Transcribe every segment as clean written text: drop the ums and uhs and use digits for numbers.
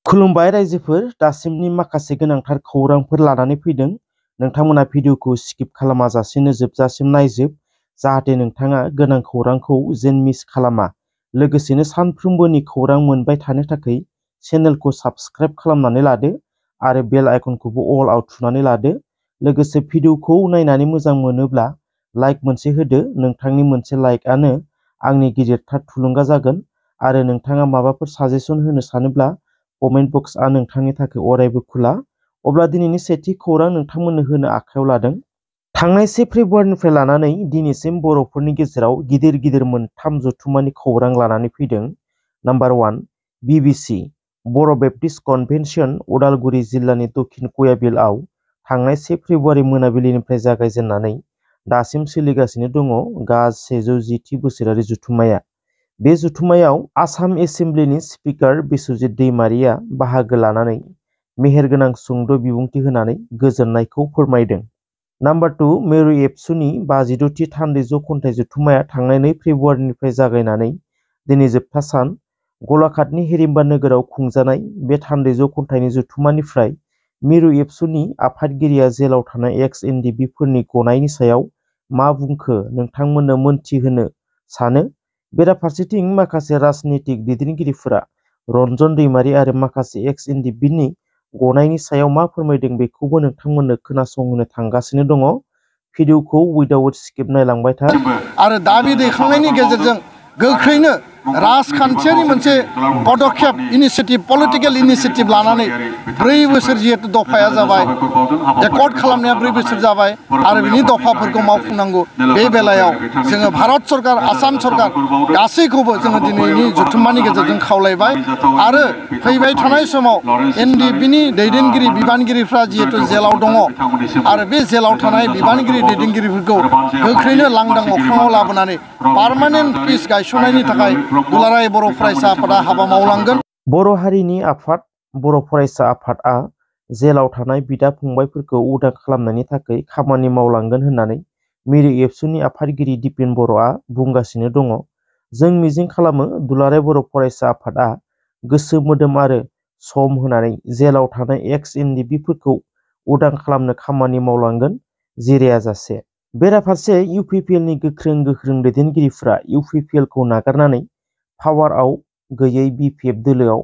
खुलुमबाय रायजोफोर, दासिमनि माखासे गोनांथार खौरांफोर लानानै फैदों। नोंथांमोना भिडिअखौ स्किप खालामाजासेनो जोबजासिम नायजोब, जाहाथे नोंथाङा गोनां खौरांखौ जेन मिस खालामा। लोगोसेनो सानफ्रोमबोनि खौरां मोनबाय थानो थाखाय चेनेलखौ साबस्क्राइब खालामनानै लादो आरो बेल आइकनखौबो अल आव थुनानै लादो। लोगोसे भिडिअखौ नायनानै मोजां मोनोब्ला लाइक मोनसे होदो। नोंथांनि मोनसे लाइकआनो आंनि गिदिरथार थुलुंगा जागोन आरो नोंथाङा माबाफोर साजेसन होनो सानोब्ला कमेन्ट बक्सआ नोंथांनि थाखाय अरायबो खुला। अब्ला दिनैनि सेथि खौरां नोंथांमोननो होनो आखायाव लादों। थांनाय 1 फेब्रुआरिनिफ्राय लानानै दिनैसिम बर'फोरनि गेजेराव गिदिर मोनथाम जथुम्मानि खौरां लानानै फैदों। नाम्बार 1, BBC बर' बेप्टिस्ट कनभेनसन उदालगुरि जिल्लानि दक्षिण कयाबिलआव थांनाय 1 फेब्रुआरि मोनाबिलिनिफ्राय जागायजेननानै दासिम सोलिगासिनो दङ गासै 110थि बोसोरारि जथुम्माया। बे जथुम्मायाव आसाम एसेम्ब्लिनि स्पिकार बिस्वजित दैमारिया बाहागो लानानै मेहेरगोनां सुंद' बिबुंथि होनानै गोजोननायखौ फोरमायदों। नाम्बार 2, मेरु एबसुनि 56थि थान्दै जख'न्थाइ जथुम्माया थांनाय 2 फेब्रुआरिनिफ्राय जागायनानै दिनै जोबथा सान। गलाघाटनि हिरिम्बा नोगोराव खुंजानाय बे थान्दै जख'न्थाइनि जथुम्मानिफ्राय मिरु एबसुनि आफादगिरिया जेलाव थानाय एक्स-एनडिपिफोरनि गनायनि सायाव मा बुंखो नोंथांमोननो मोनथिहोनो सानो। बेराफारसेथिं माखासे राजनीतिक दैदेनगिरिफोरा रन्जन दैमारि आरो माखासे एक्स-एनडिपिनि गनायनि सायाव मा फोरमायदों बेखौबो नोंथांमोननो खोनासंहोनो थांगासिनो दङ। भिडिअखौ उइदाउट स्किप नायलांबाय था। आरो दाबि दैखांनायनि गेजेरजों गोख्रैनो राजखान्थियारि मोनसे पदक्षेप इनिशिएटिभ पलिटिकेल इनिशिएटिभ लानानै 4 बोसोर जिहेतु दफाया जाबाय, एकर्ड खालामनाया 4 बोसोर जाबाय आरो बिनि दफाफोरखौ मावफुंनांगौ। बे बेलायाव जोङो भारत सरकार, आसाम सरकार गासैखौबो जोङो दिनैनि जथुम्मानि गेजेरजों खावलायबाय आरो फैबाय थानाय समाव एनडिपिनि दैदेनगिरि बिबानगिरिफ्रा जिहेतु जेलाव दङ आरो बे जेलाव थानाय बिबानगिरि दैदेनगिरिफोरखौ गोख्रैनो लांदां अख्राङाव लाबोनानै पार्मानेन्ट पिस गायसननायनि थाखाय दुलाराय बर' फरायसा आफादा हाबा मावलांगोन। बर' हारिनि आफाद बर' फरायसा आफादआ जेलाव थानाय बिदा फंबायफोरखौ उदां खालामनायनि थाखाय खामानि मावलांगोन होननानै मिरु एबसुनि आफादगिरि दिपेन बर'आ बुंगासिनो दङ। जों मिजिं खालामो दुलाराय बर' फरायसा आफादआ गोसो मोदोम आरो सम होनानै जेलाव थानाय एक्स-एनडिपिफोरखौ उदां खालामनो खामानि मावलांगोन जिरायाजासे। बेराफारसे इउपिपिएलनि गोख्रों दैदेनगिरिफ्रा इउपिपिएलखौ नागारनानै पावारआव गैयै बिपिएफ दोलोआव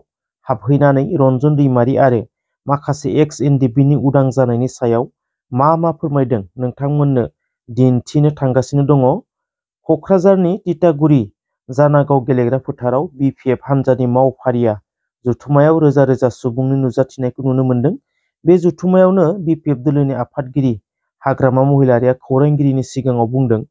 हाबहैनानै रन्जन दैमारि आरो माखासे एक्स-एनडिपिनि उदां जानायनि सायाव मा फोरमायदों नोंथांमोननो दिन्थिनो थांगासिनो दङ। क'क्राझारनि तितागुरि जानागाव गेलेग्रा फोथाराव बिपिएफ हान्जानि मावफारिया जथुम्मायाव रोजा सुबुंनि नुजाथिनायखौ नुनो मोन्दों। बे जथुम्मायावनो बिपिएफ दोलोनि आफादगिरि हाग्रामा महिलारिया खौरांगिरिनि सिगाङाव बुंदों,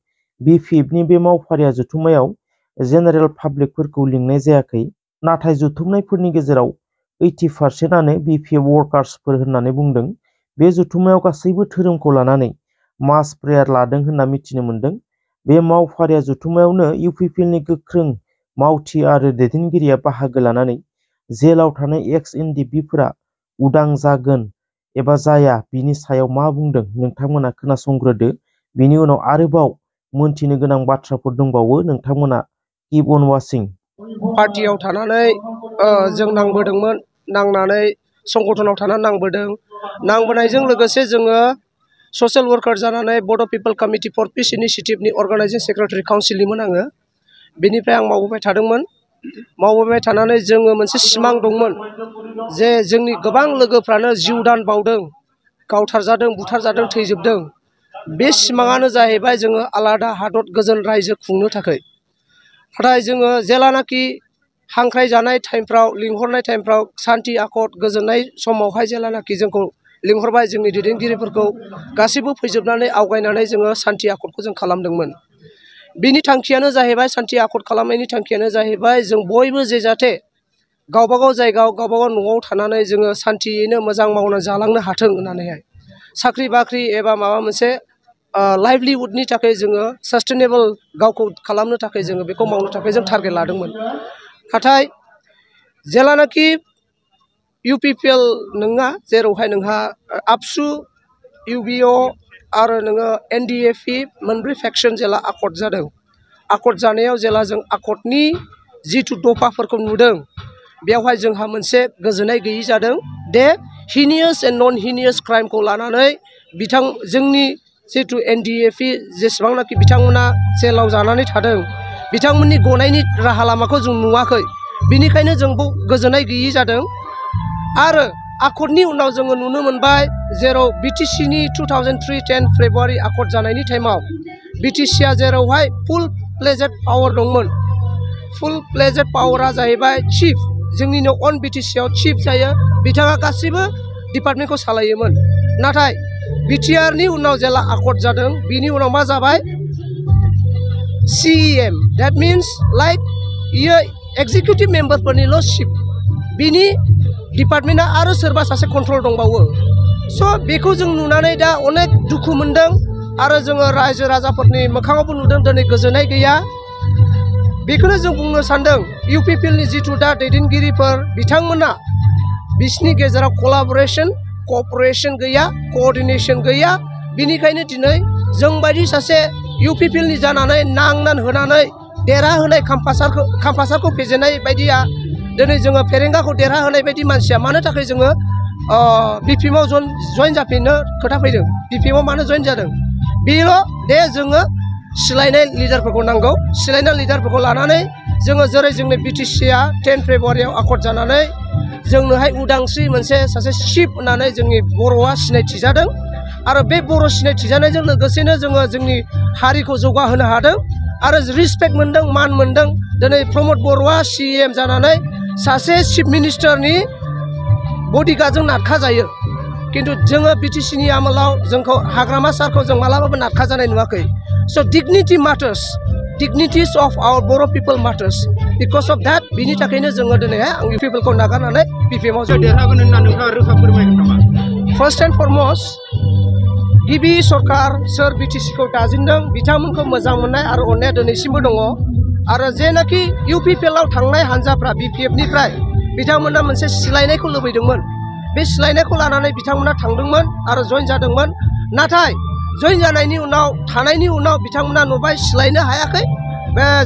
बिपिएफनि बे मावफारिया जथुम्मायाव जेनेरेल पाब्लिकफोरखौ लिंनाय जायाखै, नाथाय जथुमनायफोरनि गेजेराव 80%आनो बिपिएफ वार्कार्सफोर होननानै बुंदों। बे जथुम्मायाव गासैबो धोरोमखौ लानानै मास प्रेयार लादों होनना मिथिनो मोन्दों। बे मावफारिया जथुम्मायावनो इउपिपिएलनि गोख्रों मावथि आरो दैदेनगिरिया बाहागो लानानै जेलाव थानाय एक्स-एनडिपिफोरा उदां जागोन एबा जाया बिनि सायाव मा बुंदों नोंथांमोना खोनासंग्रोदो। बिनि उनाव आरोबाव मोनथिनो गोनां बाथ्राफोर दंबावो, नोंथांमोना कीप अन वाचिं। पार्टियाव थानानै जों नांबोदोंमोन, नांनानै संगठनाव थानानै नांबोदों। नांबोनायजों लोगोसे जोङो ससियेल वार्कार जानानै बड' पिपल कमिटि फर पिस इनिशिएटिभनि अर्गानाइजिं सेक्रेटारि काउन्सिलनिमोन आङो। बेनिफ्राय आं मावबोबाय थादोंमोन। मावबोबाय थानानै जोङो मोनसे सिमां दंमोन जे जोंनि गोबां लोगोफ्रानो जिउ दान बावदों, गावथारजादों, बुथारजादों, थैजोबदों। बे सिमाङानो जाहैबाय जोङो आलादा हादर गोजोन रायजो खुंनो थाखाय। नाथाय जोङो जेलानाखि हांख्रायजानाय टाइमफ्राव, लिंहरनाय टाइमफ्राव, सान्थि आखद गोजोननाय समावहाय जेलानाखि जोंखौ लिंहरबाय, जोंनि दैदेनगिरिफोरखौ गासैबो फैजोबनानै आवगायनानै जोङो सान्थि आखदखौ जों खालामदोंमोन। बिनि थांखियानो जाहैबाय, सान्थि आखद खालामनायनि थांखियानो जाहैबाय जों बयबो जे जाहाथे गावबागाव जायगायाव गावबागाव न'आव थानानै जोङो सान्थियैनो मोजां मावना जालांनो हाथों होननानैहाय। साख्रि बाख्रि एबा माबा मोनसे लाइभलिहुडनि थाखाय जोङो सास्टेनेबल गावखौ खालामनो थाखाय जोङो बेखौ मावनो थाखाय जों टारगेट लादोंमोन। नाथाय जेलानाखि इउपिपिएल नङा, जेरावहाय नोंहा आबसु, इउबिअ आरो नोङो एनडिएफि मोनब्रै फेक्सन जेला आकर्ड जादों, आकर्ड जानायाव जेला जों आकर्डनि जिथु दफाफोरखौ नुदों, बेवहाय जोंहा मोनसे गोजोननाय गैयि जादों दे हिनियास एन्ड नन हिनियास क्राइमखौ लानानै जोंनि जिहेथु NDFE जेसेबांनाखि बिथांमोना जेलाव जानानै थादों बिथांमोननि गनायनि राहा लामाखौ जों नुवाखै बिनिखायनो जों गोजोननाय गैयि जादों आरो आकर्डनि उनाव जोङो नुनो मोनबाय जेराव BTCनि 2003-10 फेब्रुवारि आकर्ड जानायनि टाइमाव BTCआ जेरावहाय फुल प्लेजेड पावार दंमोन फुल प्लेजेड पावारा जाहैबाय चिफ जोंनिनो अन BTCआव चिफ जायो बिथाङा गासिबो डिपार्टमेन्टखौ सालायोमोन नाथाय BTRनि उनाव जेला आकर्ड जादों बिनि उनाव मा जाबाय CEM that means like executive मेम्बारफोरनिल' चिफ बिनि डिपार्टमेन्टआ आरो सोरबा सासे कन्ट्रल दंबावो स' बेखौ जों नुनानै दा अनेक दुखु मोनदों आरो जोङो रायजो राजाफोरनि मोखाङावबो नुदों दिनै गोजोननाय गैया बेखौनो जों बुंनो सानदों UPPLनि जिथु दा दैदेनगिरिफोर बिथांमोना बिसिनि गेजेराव कलाबरेसन कअपारेसन गैया कअर्डिनेसन गैया बिनिखायनो दिनै जोंबायदि सासे UPPLनि जानानै नांनानै होनानै देरहाहोनाय खाम्फासारखौ फेजेननाय बायदिया दिनै जोङो फेरेंगाखौ देरहाहोनाय बायदि मानसिया मानो थाखाय जोङो BPMआव जइन जाफिननो खोथा फैदों BPMआव मानो जइन जादों बेल' दे जोङो सिलायनाय लिडारफोरखौ नांगौ सिलायनाय लिडारफोरखौ लानानै जोङो जेरै जोंनि BTCआ 10 फेब्रुवारियाव आकर्ड जानानै जोंनोहाय उदांस्रि मोनसे सासे चिफ होननानै जोंनि बर'आ सिनायथि जादों आरो बे बर' सिनायथि जानायजों लोगोसेनो जोङो जोंनि हारिखौ जौगाहोनो हादों आरो रिसपेक्ट मोनदों मान मोनदों दिनै प्रमद बर'आ CEM जानानै सासे चिफ मिनिस्टारनि बडिगार्डजों नारखा जायो किन्तु जोङो BTCनि आमोलाव जोंखौ हाग्रामा सारखौ जों मालाबाबो नारखा जानाय नुवाखै स' dignity matters dignities of our Bodo' people matters because of that बिनि थाखायनो जोङो दिनैहाय आं पिपलखौ नागारनानै BPMआव देरहागोन होनना नोंथाङा रोखा फोरमायगोन नामा फार्स्ट एन्ड फरमस्ट गिबि सरकार सोर BTCखौ दाजेनदों बिथांमोनखौ मोजां मोननाय आरो अननाया दिनैसिमबो दङ आरो जेनाखि UPPLआव थांनाय हान्जाफ्रा BPFनिफ्राय बिथांमोना मोनसे सिलायनायखौ लुबैदोंमोन बे सिलायनायखौ लानानै बिथांमोना थांदोंमोन आरो जइन जादोंमोन नाथाय जइन जानायनि उनाव थानायनि उनाव बिथांमोना नुबाय सिलायनो हायाखै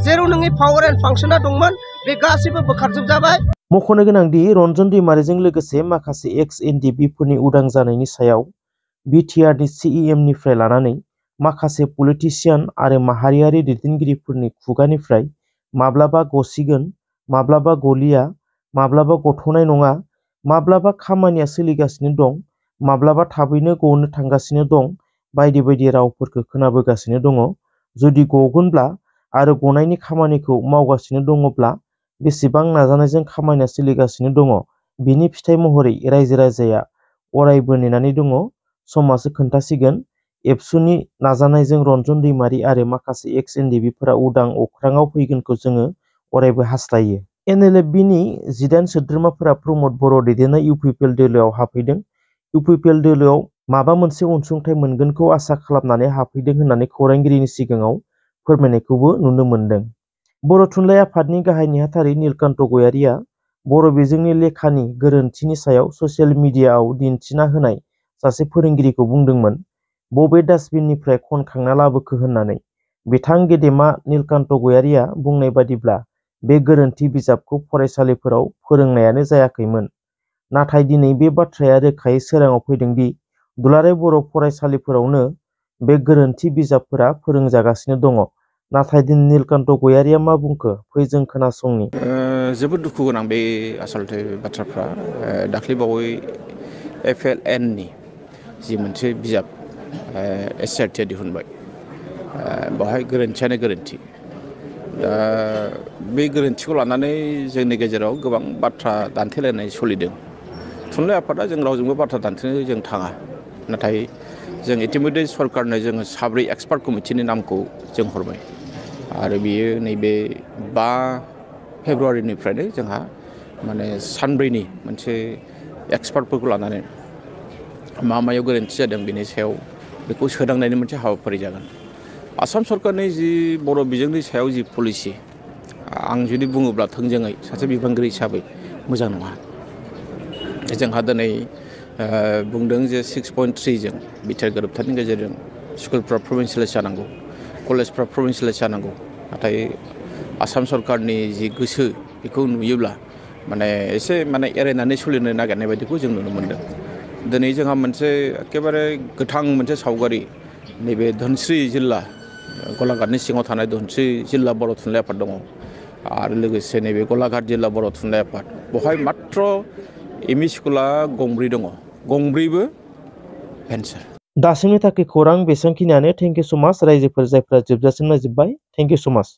जेराव नोंनि पावार एन्ड फांसना दंमोन बे गासैबो बोखारजोबजाबाय मख'नो गोनांदि रन्जन दैमारिजों लोगोसे माखासे ex-NDP-फोरनि उदां जानायनि सायाव BTRनि CEMनिफ्राय लानानै माखासे पलिटिशियान आरो माहारियारि दैदेनगिरिफोरनि खुगानिफ्राय माब्लाबा गसिगोन माब्लाबा गलिया माब्लाबा गथ'नाय नङा माब्लाबा खामानिया सोलिगासिनो दं माब्लाबा थाबैनो गनो थांगासिनो दं बायदि बायदि रावफोरखौ खोनाबोगासिनो दङ जुदि गगोनब्ला आरो गनायनि खामानिखौ मावगासिनो दङब्ला बेसेबां नाजानायजों खामानिया सोलिगासिनो दङ बिनि फिथाइ महरै रायजो राजाया अरायबो नेनानै दङ समासो खोन्थासिगोन एबसुनि नाजानायजों रन्जन दैमारि आरो माखासे ex-NDP-फोरा उदां अख्राङाव फैगोनखौ जोङो अरायबो हास्थायो NLF-बिनि 18 सोद्रोमाफोरा प्रमद बर' दैदेननाय UPPL दोलोआव हाबफैदों UPPL दोलोआव माबा मोनसे अनसुंथाइ मोनगोनखौ आसा खालामनानै हाबफैदों होननानै खौरांगिरिनि सिगाङाव फोरमायनायखौबो नुनो मोन्दों बर' थुनलाइ आफादनि गाहाय नेहाथारि नीलकान्त गयारिया बर' बिजोंनि लेखानि गोरोन्थिनि सायाव ससियेल मिडियाआव दिन्थिना होनाय सासे फोरोंगिरिखौ बुंदोंमोन बबे डास्टबिननिफ्राय खनखांना लाबोखो होननानै बिथां गेदेमा नीलकान्त गयारिया बुंनाय बादिब्ला बे गोरोन्थि बिजाबखौ फरायसालिफोराव फोरोंनायानो जायाखैमोन नाथाय दिनै बे बाथ्राया रोखायै सोराङाव फैदों दि दुलाराय बर' फरायसालिफोरावनो बे गोरोन्थि बिजाबफोरा फोरोंजागासिनो दङ नाथाय दिनै नीलकान्त गयारिया मा बुंखो फै जों खोनासंनि जोबोद दुखु गोनां बे आसलथे बाथ्राफ्रा दाख्लैबावै FLNनि जि मोनसे बिजाब SRTआ दिहुनबाय बेवहाय गोरोन्थियानो गोरोन्थि दा बे गोरोन्थिखौ लानानै जोंनि गेजेराव गोबां बाथ्रा दान्थेलायनाय सोलिदों थुनलाइ आफादा जों रावजोंबो बाथ्रा दान्थेनो जों थाङा नाथाय जों इतिमध्य सरकारनो जोङो 7 एक्सपार्ट कमिटिनि नामखौ जों हरबाय आरो बियो नैबे 5 फेब्रुवारिनिफ्रायनो जोंहा माने सानब्रैनि मोनसे एक्सपार्टफोरखौ लानानै मा मायाव गोरोन्थि जादों बेनि सायाव बेखौ सोदांनायनि मोनसे हाबाफारि जागोन आसाम सरकारनि जि बर' बिजोंनि सायाव जि पलिसि आं जुदि बुङोब्ला थोंजोङै सासे बिबानगिरि हिसाबै मोजां नङा जोंहा दिनै बुंदों जे 6.3 जों बिथार गोरोबथानि गेजेरजों स्कुलफ्रा प्रभिन्सियेलाइज जानांगौ कलेजफ्रा प्रभिन्सियेलाइज जानांगौ नाथाय आसाम सरकारनि जि गोसो बेखौ नुयोब्ला माने एसे माने एरायनानै सोलिनो नागिरनाय बायदिखौ जों नुनो मोनदों। दिनै जोंहा मोनसे एखेबारे गोथां मोनसे सावगारि नैबे धोनस्रि जिल्ला गलाघाटनि सिङाव थानाय धोनस्रि जिल्ला बर' थुनलाइ आफाद दङ आरो लोगोसे नैबे गलाघाट जिल्ला बर' थुनलाइ आफाद बेवहाय मात्र एमइ स्कुला गंब्रै दङ, गंब्रैबो भेन्सार। दासिमनि थाखाय खौरां बेसेबांखिनियानो। थेंक इउ सो माच रायजोफोर जायफ्रा जोबजासिम नायजोब्बाय। थेंक इउ सो माच।